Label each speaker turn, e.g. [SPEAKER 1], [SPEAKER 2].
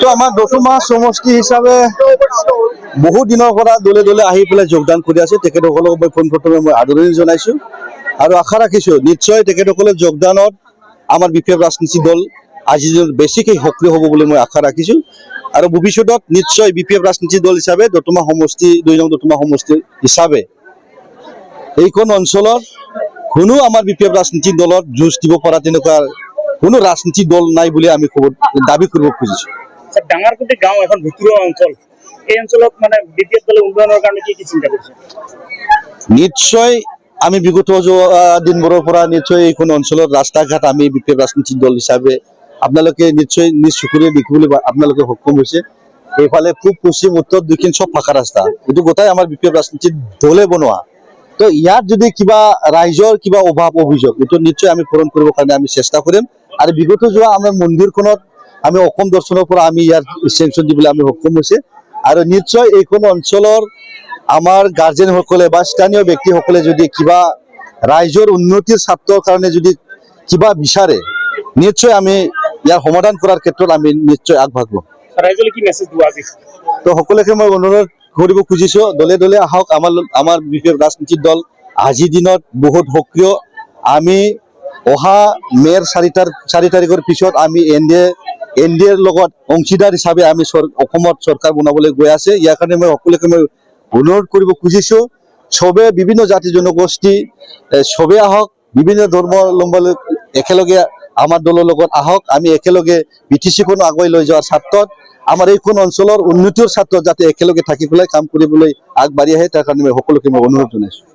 [SPEAKER 1] তো আমাৰ দতুমা সমষ্টি হিচাপে বহু দিনৰ পৰা দলে দলে আহি পেলাই যোগদান কৰি আছে। তেখেতসকলক মই পোনপ্ৰথমে মই আদৰণি জনাইছোঁ আৰু আশা ৰাখিছোঁ নিশ্চয় তেখেতসকলৰ যোগদানত আমাৰ বিপিএফ ৰাজনীতি দল আজি বেছিকৈ সক্ৰিয় হ'ব বুলি মই আশা ৰাখিছোঁ আৰু ভৱিষ্যতত নিশ্চয় বিপিএফ ৰাজনীতি দল হিচাপে দতুমা সমষ্টি 2 নং দতুমা সমষ্টি হিচাপে এইখন অঞ্চলত কোনো আমাৰ বিপিএফ ৰাজনীতি দলত যুঁজ দিব পৰা তেনেকুৱা কোনো ৰাজনীতি দল নাই বুলি আমি দাবী কৰিব খুজিছোঁ।
[SPEAKER 2] ডাঙৰকুটি গাঁও এখন ভিতৰুৱা অঞ্চল, এই অঞ্চলত মানে বিপিএফ দলে উন্নয়নৰ কাৰণে কি চিন্তা কৰিছে?
[SPEAKER 1] নিশ্চয় আমি বিগত দিনবোৰৰ পৰা নিশ্চয় এইখন অঞ্চলত ৰাস্তা ঘাট আমি বিপিএফ ৰাজনীতি দল হিচাপে আপোনালোকে নিশ্চয় নিজ চকুৰে দেখিবলৈ আপোনালোকে সক্ষম হৈছে। এইফালে পূব পশ্চিম উত্তৰ দক্ষিণ চব ফাঁকা ৰাস্তা, এইটো গোটাই আমাৰ বিপিএফ ৰাজনীতি দলে বনোৱা। তো ইয়াত যদি কিবা ৰাইজৰ কিবা অভাৱ অভিযোগ এইটো নিশ্চয় আমি পূৰণ কৰিবৰ কাৰণে আমি চেষ্টা কৰিম আৰু বিগত যোৱা আমাৰ মন্দিৰখনত আমি অসম দৰ্শনৰ পৰা আমি ইয়াত চেংচন দিবলৈ আমি সক্ষম হৈছে আৰু নিশ্চয় এইখন অঞ্চলৰ আমাৰ গাৰ্জেনসকলে বা স্থানীয় ব্যক্তিসকলে যদি কিবা ৰাইজৰ উন্নতিৰ স্বাৰ্থৰ কাৰণে যদি কিবা বিচাৰে নিশ্চয় আমি ইয়াৰ সমাধান কৰাৰ ক্ষেত্ৰত আমি নিশ্চয় আগভাগ ল'ম।
[SPEAKER 2] ৰাইজলৈ কি মেছেজ দিব আজি?
[SPEAKER 1] তো সকলোকে মই অনুৰোধ কৰিব খুজিছোঁ, দলে দলে আহক। আমাৰ বিপিএফ ৰাজনীতিৰ দল আজিৰ দিনত বহুত সক্ৰিয়। আমি অহা মে'ৰ 4 তাৰিখৰ পিছত আমি এনডিএৰ লগত অংশীদাৰ হিচাপে আমি অসমত চৰকাৰ বনাবলৈ গৈ আছে। ইয়াৰ কাৰণে মই সকলোকে মই অনুৰোধ কৰিব খুজিছোঁ, চবে বিভিন্ন জাতি জনগোষ্ঠী চবে আহক, বিভিন্ন ধৰ্মাৱলম্বী একেলগে আমাৰ দলৰ লগত আহক। আমি একেলগে বিটিচিখন আগুৱাই লৈ যোৱাৰ স্বাৰ্থত আমাৰ এইখন অঞ্চলৰ উন্নতিৰ স্বাৰ্থত যাতে একেলগে থাকি পেলাই কাম কৰিবলৈ আগবাঢ়ি আহে তাৰ কাৰণে মই সকলোকে মই অনুৰোধ জনাইছোঁ।